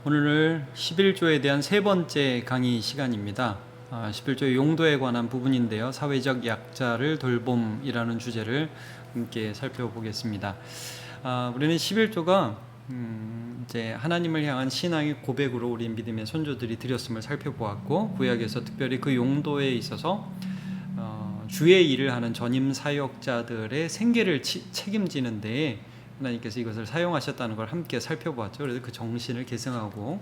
오늘 11조에 대한 세 번째 강의 시간입니다. 11조의 용도에 관한 부분인데요. 사회적 약자를 돌봄이라는 주제를 함께 살펴보겠습니다. 우리는 11조가 이제 하나님을 향한 신앙의 고백으로 우리 믿음의 선조들이 드렸음을 살펴보았고, 구약에서 특별히 그 용도에 있어서 주의 일을 하는 전임 사역자들의 생계를 책임지는 데에 하나님께서 이것을 사용하셨다는 걸 함께 살펴보았죠. 그래서 그 정신을 계승하고,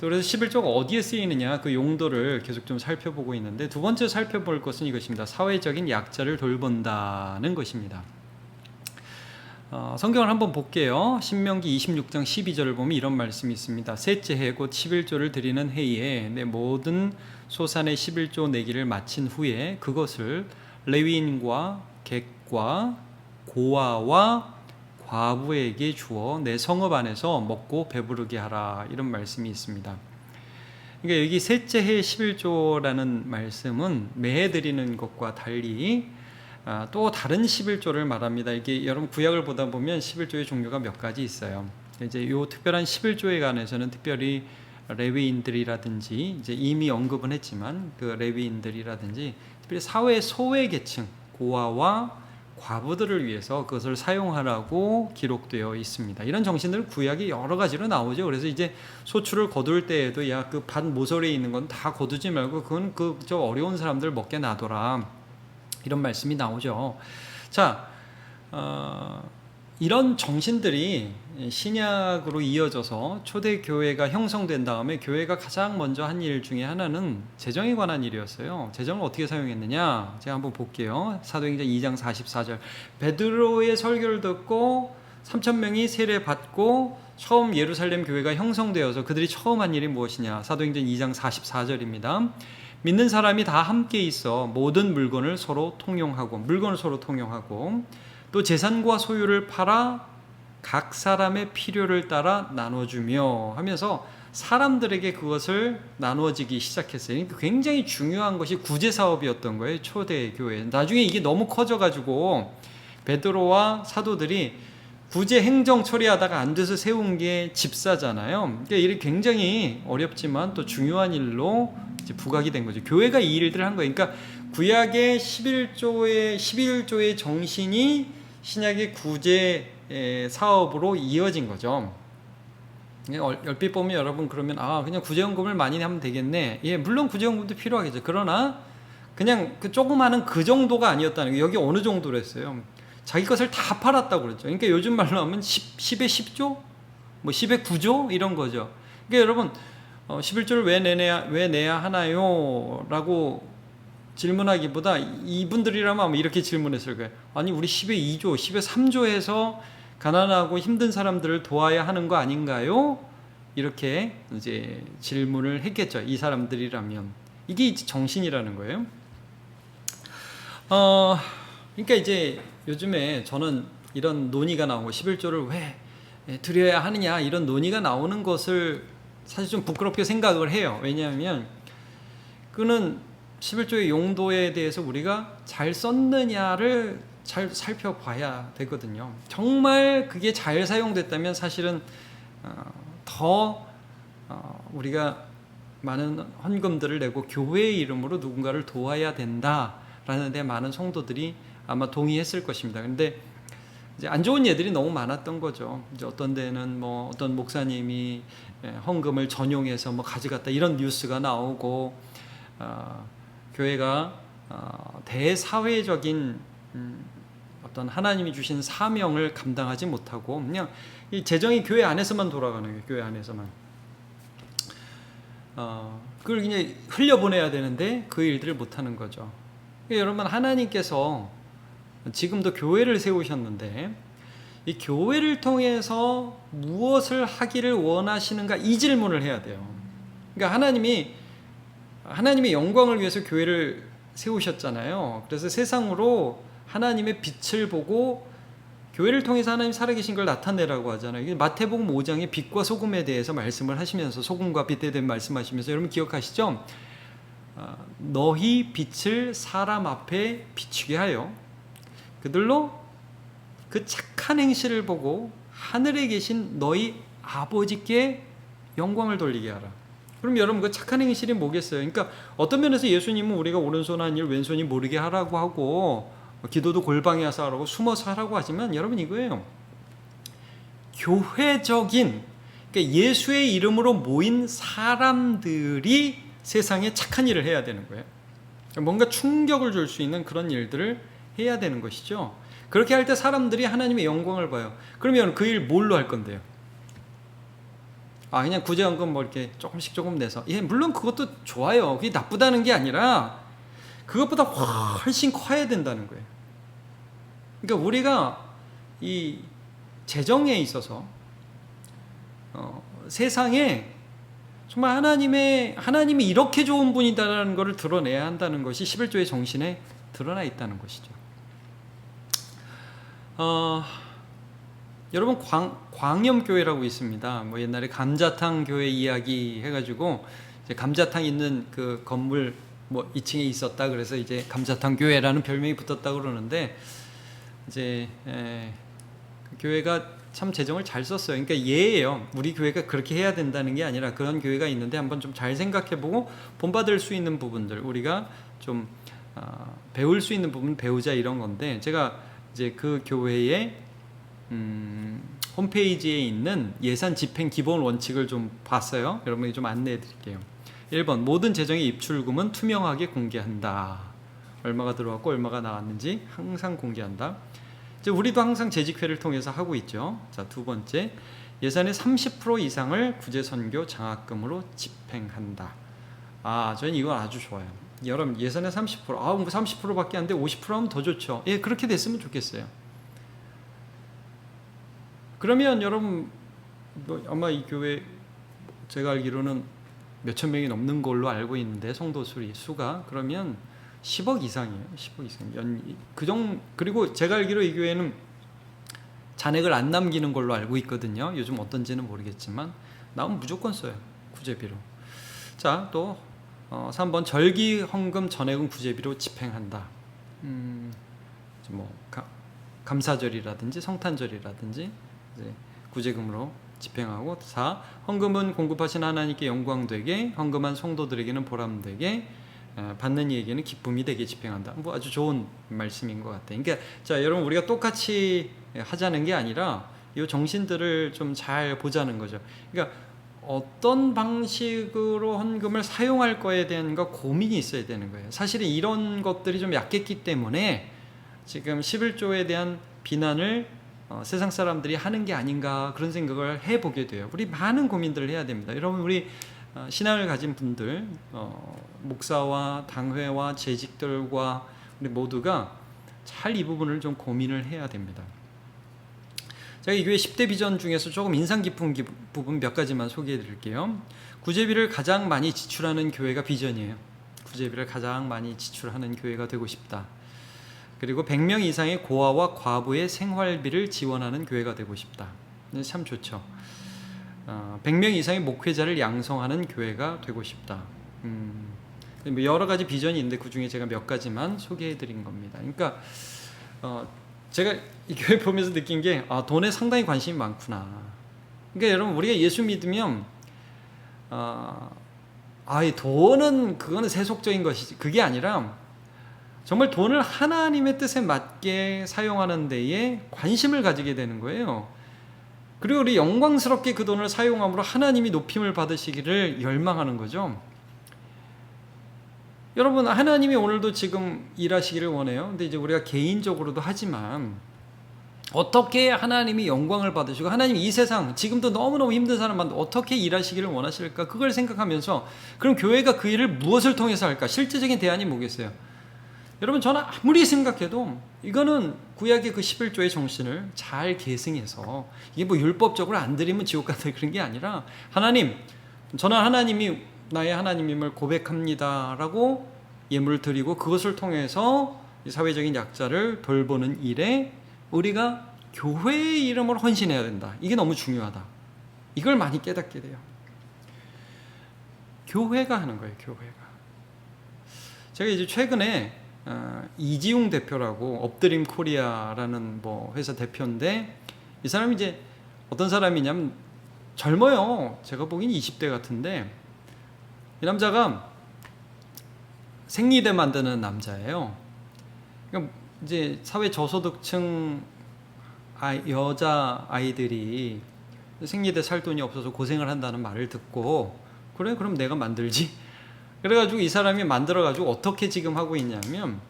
또 그래서 11조가 어디에 쓰이느냐 그 용도를 계속 좀 살펴보고 있는데, 두 번째 살펴볼 것은 이것입니다. 사회적인 약자를 돌본다는 것입니다. 성경을 한번 볼게요. 신명기 26장 12절을 보면 이런 말씀이 있습니다. 셋째 해 곧 11조를 드리는 해에 내 모든 소산의 11조 내기를 마친 후에 그것을 레위인과 객과 고아와 과부에게 주어 내 성읍 안에서 먹고 배부르게 하라, 이런 말씀이 있습니다. 그러니까 여기 셋째 해 11조라는 말씀은 매해 드리는 것과 달리 또 다른 11조를 말합니다. 이게 여러분 구약을 보다 보면 11조의 종류가 몇 가지 있어요. 이제 이 특별한 11조에 관해서는 특별히 레위인들이라든지, 이제 이미 언급은 했지만 그 레위인들이라든지 특별히 사회 소외 계층 고아와 과부들을 위해서 그것을 사용하라고 기록되어 있습니다. 이런 정신들 구약이 여러 가지로 나오죠. 그래서 이제 소출을 거둘 때에도 야, 그 밭 모서리에 있는 건 다 거두지 말고 그건 저 어려운 사람들 먹게 놔둬라, 이런 말씀이 나오죠. 자, 이런 정신들이 신약으로 이어져서 초대교회가 형성된 다음에 교회가 가장 먼저 한 일 중에 하나는 재정에 관한 일이었어요. 재정을 어떻게 사용했느냐, 제가 한번 볼게요. 사도행전 2장 44절, 베드로의 설교를 듣고 3,000명이 세례받고 처음 예루살렘 교회가 형성되어서 그들이 처음 한 일이 무엇이냐, 사도행전 2장 44절입니다. 믿는 사람이 다 함께 있어 모든 물건을 서로 통용하고 또 재산과 소유를 팔아 각 사람의 필요를 따라 나눠주며 하면서 사람들에게 그것을 나누어지기 시작했어요. 그러니까 굉장히 중요한 것이 구제사업이었던 거예요, 초대교회. 나중에 이게 너무 커져가지고 베드로와 사도들이 구제 행정 처리하다가 안 돼서 세운 게 집사잖아요. 그러니까 일이 굉장히 어렵지만 또 중요한 일로 이제 부각이 된 거죠. 교회가 이 일들을 한 거예요. 그러니까 구약의 11조의 정신이 신약의 구제 사업으로 이어진 거죠. 얼핏 보면 여러분 그러면 그냥 구제연금을 많이 하면 되겠네. 예, 물론 구제연금도 필요하겠죠. 그러나 그냥 그 조그마한 그 정도가 아니었다는 거예요. 여기 어느 정도로 했어요? 자기 것을 다 팔았다고 그랬죠. 그러니까 요즘 말로 하면 10에 10조? 뭐 10에 9조? 이런 거죠. 그러니까 여러분 11조를 왜 내야 하나요? 라고 질문하기보다 이분들이라면 아마 이렇게 질문했을 거예요. 아니 우리 10에 2조, 10에 3조 해서 가난하고 힘든 사람들을 도와야 하는 거 아닌가요? 이렇게 이제 질문을 했겠죠. 이 사람들이라면. 이게 이제 정신이라는 거예요. 그러니까 이제 요즘에 저는 이런 논의가 나오고 11조를 왜 드려야 하느냐, 이런 논의가 나오는 것을 사실 좀 부끄럽게 생각을 해요. 왜냐하면 그는 11조의 용도에 대해서 우리가 잘 썼느냐를 잘 살펴봐야 되거든요. 정말 그게 잘 사용됐다면 사실은 더 우리가 많은 헌금들을 내고 교회의 이름으로 누군가를 도와야 된다라는 데 많은 성도들이 아마 동의했을 것입니다. 근데 이제 안 좋은 예들이 너무 많았던 거죠. 이제 어떤 데는 뭐 어떤 목사님이 헌금을 전용해서 뭐 가져갔다, 이런 뉴스가 나오고, 교회가 대사회적인 어떤 하나님이 주신 사명을 감당하지 못하고 그냥 이 재정이 교회 안에서만 돌아가는 거예요. 교회 안에서만. 그걸 그냥 흘려보내야 되는데 그 일들을 못하는 거죠. 그러니까 여러분, 하나님께서 지금도 교회를 세우셨는데 이 교회를 통해서 무엇을 하기를 원하시는가, 이 질문을 해야 돼요. 그러니까 하나님의 영광을 위해서 교회를 세우셨잖아요. 그래서 세상으로 하나님의 빛을 보고 교회를 통해서 하나님 살아계신 걸 나타내라고 하잖아요. 마태복음 5장에 빛과 소금에 대해서 말씀을 하시면서, 소금과 빛에 대해 말씀하시면서, 여러분 기억하시죠? 너희 빛을 사람 앞에 비추게 하여 그들로 그 착한 행실을 보고 하늘에 계신 너희 아버지께 영광을 돌리게 하라. 그럼 여러분 그 착한 행실이 뭐겠어요? 그러니까 어떤 면에서 예수님은 우리가 오른손 한 일 왼손이 모르게 하라고 하고 기도도 골방에 와서 하라고 숨어서 하라고 하지만 여러분 이거예요. 교회적인, 그러니까 예수의 이름으로 모인 사람들이 세상에 착한 일을 해야 되는 거예요. 뭔가 충격을 줄 수 있는 그런 일들을 해야 되는 것이죠. 그렇게 할 때 사람들이 하나님의 영광을 봐요. 그러면 그 일 뭘로 할 건데요? 그냥 구제헌금 뭐 이렇게 조금 내서, 물론 그것도 좋아요. 그게 나쁘다는 게 아니라 그것보다 훨씬 커야 된다는 거예요. 그러니까 우리가 이 재정에 있어서 세상에 정말 하나님이 이렇게 좋은 분이다라는 것을 드러내야 한다는 것이 11조의 정신에 드러나 있다는 것이죠. 여러분 광염교회라고 있습니다. 뭐 옛날에 감자탕 교회 이야기 해가지고 이제 감자탕 있는 그 건물 뭐 2층에 있었다. 그래서 이제 감자탕 교회라는 별명이 붙었다 그러는데 이제 그 교회가 참 재정을 잘 썼어요. 그러니까 예예요. 우리 교회가 그렇게 해야 된다는 게 아니라 그런 교회가 있는데 한번 좀 잘 생각해보고 본받을 수 있는 부분들 우리가 좀 배울 수 있는 부분 배우자 이런 건데 제가 이제 그 교회의 홈페이지에 있는 예산 집행 기본 원칙을 좀 봤어요. 여러분에게 좀 안내해 드릴게요. 1번 모든 재정의 입출금은 투명하게 공개한다. 얼마가 들어왔고 얼마가 나왔는지 항상 공개한다. 이제 우리도 항상 재직회를 통해서 하고 있죠. 자, 두 번째 예산의 30% 이상을 구제선교 장학금으로 집행한다. 저는 이건 아주 좋아요. 여러분 예산의 30%, 30%밖에 안 돼. 50% 하면 더 좋죠. 그렇게 됐으면 좋겠어요. 그러면 여러분 아마 이 교회 제가 알기로는 몇천 명이 넘는 걸로 알고 있는데 성도 수가 그러면 10억 이상이에요. 10억 이상. 그리고 제가 알기로 이 교회는 잔액을 안 남기는 걸로 알고 있거든요. 요즘 어떤지는 모르겠지만 나오면 무조건 써요. 구제비로. 자, 또 3번 절기 헌금 전액은 구제비로 집행한다. 뭐 감사절이라든지 성탄절이라든지 이제 구제금으로 집행하고 4. 헌금은 공급하신 하나님께 영광되게 헌금한 성도들에게는 보람되게 받는 이에게는 기쁨이 되게 집행한다. 뭐 아주 좋은 말씀인 것 같아요. 그러니까 자 여러분 우리가 똑같이 하자는 게 아니라 이 정신들을 좀 잘 보자는 거죠. 그러니까 어떤 방식으로 헌금을 사용할 거에 대한 고민이 있어야 되는 거예요. 사실은 이런 것들이 좀 약했기 때문에 지금 11조에 대한 비난을 세상 사람들이 하는 게 아닌가 그런 생각을 해보게 돼요. 우리 많은 고민들을 해야 됩니다. 여러분 우리 신앙을 가진 분들 목사와 당회와 재직들과 우리 모두가 잘 이 부분을 좀 고민을 해야 됩니다. 제가 이 교회 10대 비전 중에서 조금 인상 깊은 부분 몇 가지만 소개해 드릴게요. 구제비를 가장 많이 지출하는 교회가 비전이에요. 구제비를 가장 많이 지출하는 교회가 되고 싶다. 그리고 100명 이상의 고아와 과부의 생활비를 지원하는 교회가 되고 싶다. 참 좋죠. 100명 이상의 목회자를 양성하는 교회가 되고 싶다. 여러 가지 비전이 있는데 그 중에 제가 몇 가지만 소개해 드린 겁니다. 그러니까 제가 이 교회 보면서 느낀 게 돈에 상당히 관심이 많구나. 그러니까 여러분 우리가 예수 믿으면 이 돈은 그거는 세속적인 것이지 그게 아니라 정말 돈을 하나님의 뜻에 맞게 사용하는 데에 관심을 가지게 되는 거예요. 그리고 우리 영광스럽게 그 돈을 사용함으로 하나님이 높임을 받으시기를 열망하는 거죠. 여러분 하나님이 오늘도 지금 일하시기를 원해요. 근데 이제 우리가 개인적으로도 하지만 어떻게 하나님이 영광을 받으시고 하나님이 이 세상 지금도 너무너무 힘든 사람한테 어떻게 일하시기를 원하실까 그걸 생각하면서 그럼 교회가 그 일을 무엇을 통해서 할까? 실제적인 대안이 뭐겠어요? 여러분 저는 아무리 생각해도 이거는 구약의 그 11조의 정신을 잘 계승해서 이게 뭐 율법적으로 안 드리면 지옥 간다 그런 게 아니라 하나님 저는 하나님이 나의 하나님임을 고백합니다 라고 예물을 드리고 그것을 통해서 사회적인 약자를 돌보는 일에 우리가 교회의 이름으로 헌신해야 된다. 이게 너무 중요하다. 이걸 많이 깨닫게 돼요. 교회가 하는 거예요. 교회가. 제가 이제 최근에 이지웅 대표라고 업드림 코리아라는 뭐 회사 대표인데 이 사람이 이제 어떤 사람이냐면 젊어요. 제가 보기엔 20대 같은데 이 남자가 생리대 만드는 남자예요. 그러니까 이제 사회 저소득층 여자 아이들이 생리대 살 돈이 없어서 고생을 한다는 말을 듣고 그래 그럼 내가 만들지. 그래가지고 이 사람이 만들어가지고 어떻게 지금 하고 있냐면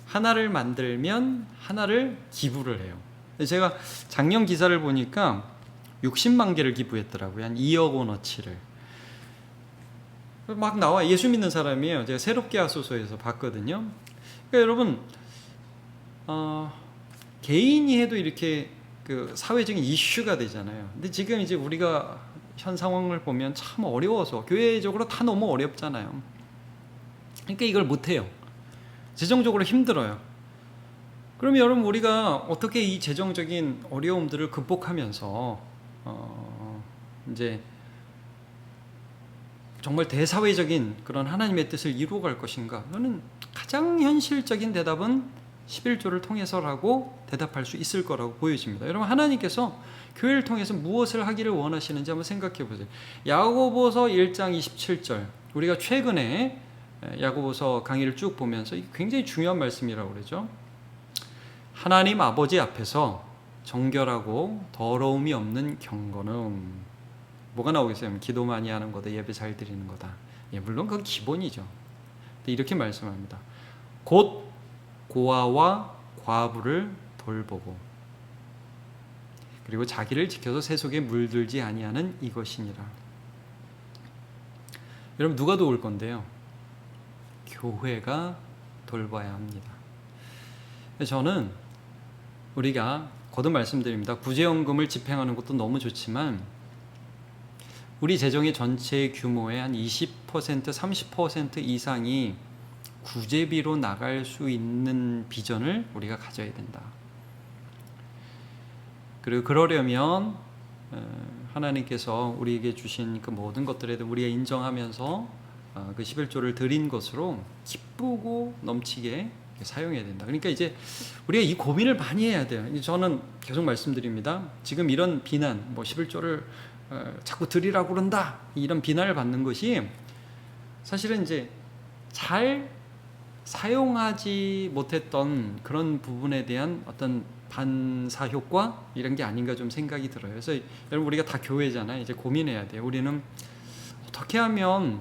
하나를 만들면 하나를 기부를 해요. 제가 작년 기사를 보니까 60만 개를 기부했더라고요. 한 2억 원어치를. 막 나와. 예수 믿는 사람이에요. 제가 새롭게 하소서에서 봤거든요. 그러니까 여러분 개인이 해도 이렇게 그 사회적인 이슈가 되잖아요. 근데 지금 이제 우리가 현 상황을 보면 참 어려워서 교회적으로 다 너무 어렵잖아요. 그러니까 이걸 못해요. 재정적으로 힘들어요. 그럼 여러분 우리가 어떻게 이 재정적인 어려움들을 극복하면서 이제 정말 대사회적인 그런 하나님의 뜻을 이루어갈 것인가? 저는 가장 현실적인 대답은 11조를 통해서라고 대답할 수 있을 거라고 보여집니다. 여러분 하나님께서 교회를 통해서 무엇을 하기를 원하시는지 한번 생각해 보세요. 야고보서 1장 27절 우리가 최근에 야고보서 강의를 쭉 보면서 굉장히 중요한 말씀이라고 그러죠. 하나님 아버지 앞에서 정결하고 더러움이 없는 경건은 뭐가 나오겠어요? 기도 많이 하는 거다, 예배 잘 드리는 거다. 예, 물론 그건 기본이죠. 근데 이렇게 말씀합니다. 곧 고아와 과부를 돌보고 그리고 자기를 지켜서 세속에 물들지 아니하는 이것이니라. 여러분 누가 도울 건데요? 교회가 돌봐야 합니다. 저는 우리가 거듭 말씀드립니다. 구제연금을 집행하는 것도 너무 좋지만 우리 재정의 전체 규모의 한 20%, 30% 이상이 구제비로 나갈 수 있는 비전을 우리가 가져야 된다. 그리고 그러려면 하나님께서 우리에게 주신 그 모든 것들에 대해 우리가 인정하면서 그 11조를 드린 것으로 기쁘고 넘치게 사용해야 된다. 그러니까 이제 우리가 이 고민을 많이 해야 돼요. 저는 계속 말씀드립니다. 지금 이런 비난, 11조를 자꾸 드리라고 그런다, 이런 비난을 받는 것이 사실은 이제 잘 사용하지 못했던 그런 부분에 대한 어떤 반사 효과 이런 게 아닌가 좀 생각이 들어요. 그래서 여러분 우리가 다 교회잖아요. 이제 고민해야 돼요. 우리는 어떻게 하면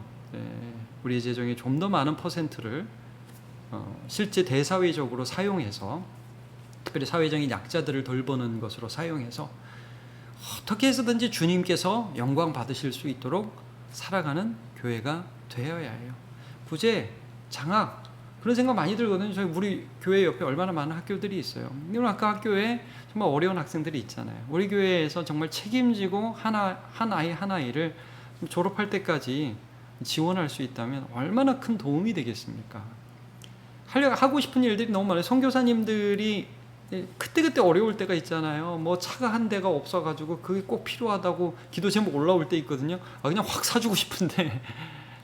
우리의 재정의 좀 더 많은 퍼센트를 실제 대사회적으로 사용해서 특별히 사회적인 약자들을 돌보는 것으로 사용해서 어떻게 해서든지 주님께서 영광 받으실 수 있도록 살아가는 교회가 되어야 해요. 구제, 장학 그런 생각 많이 들거든요. 저희 우리 교회 옆에 얼마나 많은 학교들이 있어요. 이런 아까 학교에 정말 어려운 학생들이 있잖아요. 우리 교회에서 정말 책임지고 한 아이 한 아이를 졸업할 때까지 지원할 수 있다면 얼마나 큰 도움이 되겠습니까? 하고 싶은 일들이 너무 많아요. 선교사님들이 그때 어려울 때가 있잖아요. 뭐 차가 한 대가 없어가지고 그게 꼭 필요하다고 기도 제목 올라올 때 있거든요. 그냥 확 사주고 싶은데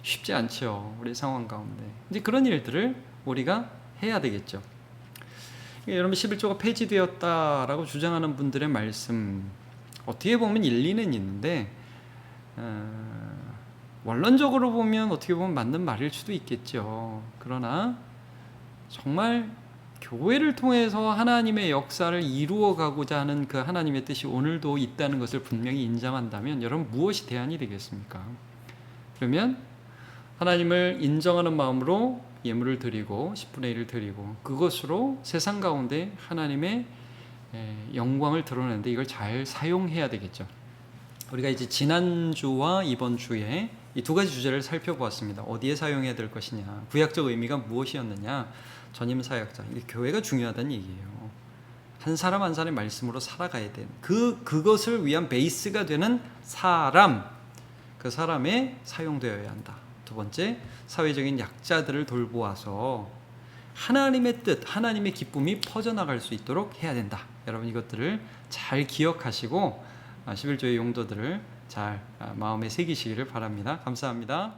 쉽지 않죠. 우리 상황 가운데. 이제 그런 일들을 우리가 해야 되겠죠. 여러분 11조가 폐지되었다라고 주장하는 분들의 말씀 어떻게 보면 일리는 있는데 원론적으로 보면 어떻게 보면 맞는 말일 수도 있겠죠. 그러나 정말 교회를 통해서 하나님의 역사를 이루어가고자 하는 그 하나님의 뜻이 오늘도 있다는 것을 분명히 인정한다면 여러분 무엇이 대안이 되겠습니까? 그러면 하나님을 인정하는 마음으로 예물을 드리고 10분의 1을 드리고 그것으로 세상 가운데 하나님의 영광을 드러내는데 이걸 잘 사용해야 되겠죠. 우리가 이제 지난주와 이번 주에 이 두 가지 주제를 살펴보았습니다. 어디에 사용해야 될 것이냐, 구약적 의미가 무엇이었느냐, 전임 사역자, 교회가 중요하다는 얘기예요. 한 사람 한 사람의 말씀으로 살아가야 되는 그것을 위한 베이스가 되는 사람, 그 사람에 사용되어야 한다. 두 번째, 사회적인 약자들을 돌보아서 하나님의 뜻, 하나님의 기쁨이 퍼져나갈 수 있도록 해야 된다. 여러분 이것들을 잘 기억하시고 11조의 용도들을 잘 마음에 새기시기를 바랍니다. 감사합니다.